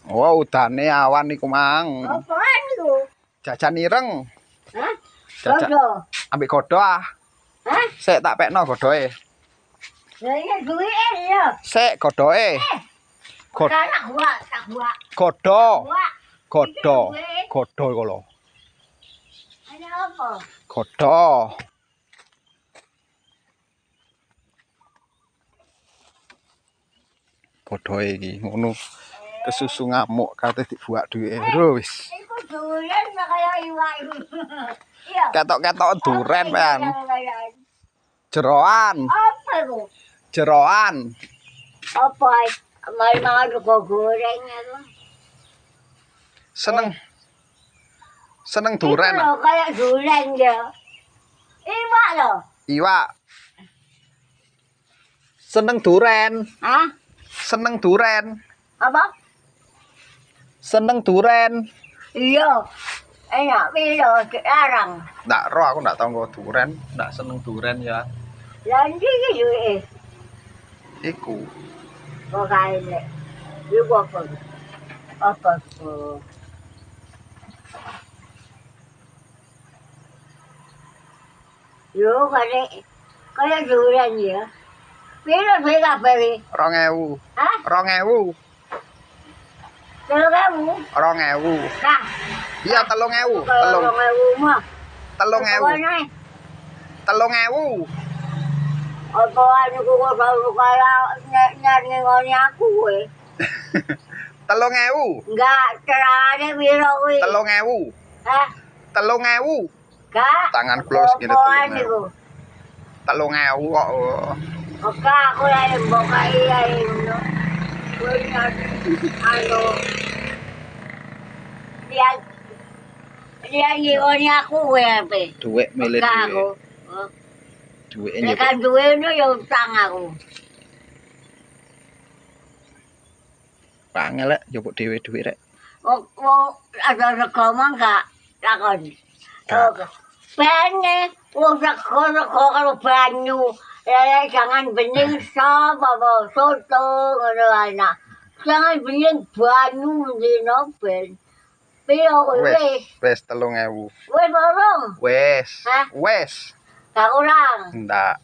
Oh, udane awan iku, Mang. Apaan itu? Jajan ireng. Hah? Jajan. Bodoh. Ambek godho ah. Hah? Sik tak pekno godhoe. Lah iya duit ya. Sik godhoe. God. Tak buat. Godho. Buat. Godho. Godho iku lho. Ada apa? Godho. Godhoe iki ngono. Kesusu ngamuk kate dibuak dhuwite. Lho wis. Iku duren kaya iwak iku. Iya. Ketok-ketok duren, Pan. Jeroan. Apa itu? Jeroan. Apa? Mari mangan kok goreng itu. Seneng duren. Itu loh kayak duren ya. Iwak loh. Iwak. Seneng duren. Hah? Seneng duren. Apa? Seneng duren. Iya. Enak piro sekarang. Ndak roh aku ndak tau kok duren, ndak seneng duren ya. Lah iki duwe. Iku. Kok kae. Iku apa? Apa tuh? Yo kayak duren ya. Piro sih kabeh? 2000. Hah? 2000. 3.000? 2000. Nah, Iya 3000. 3.000 mah. 3000. 3000. Apa anu kok kaya nyari ngoni aku kowe. 3000. Enggak, carane piro kuwi? 3000. Hah? 3000. Enggak. Tangan kula segini 3000. 3000 kok. Oke, aku lagi buka iya ngono. Kuwi anu dia ngoni aku kowe ape? Duit milih aku. duit. Duit Nek kan duwe ngono ya utang aku. Pangel lek njupuk dhewe duit rek. Oh, ada rekaman enggak? Takon. Banyak, kalau banyu, jangan bening sama soto, ngono anak. Jangan bening banyu di nobel. Piro wes. Wes 3000. Wes borong. Wes. Hah? Wes. Gak kurang. Ndak.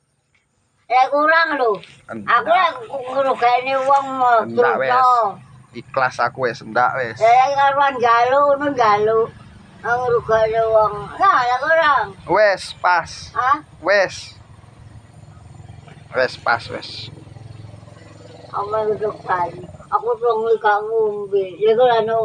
Kurang lho. Aku lek ngrugani wong Ndak wes. dosa. Ikhlas aku wes, ndak wes. Karuan njaluk ngono njaluk. Ngrugani wong. Nah, lek kurang. Wes pas. Hah? Wes. Wes pas wes. Aku duduk tadi. Aku belum ngombe. Ya kalau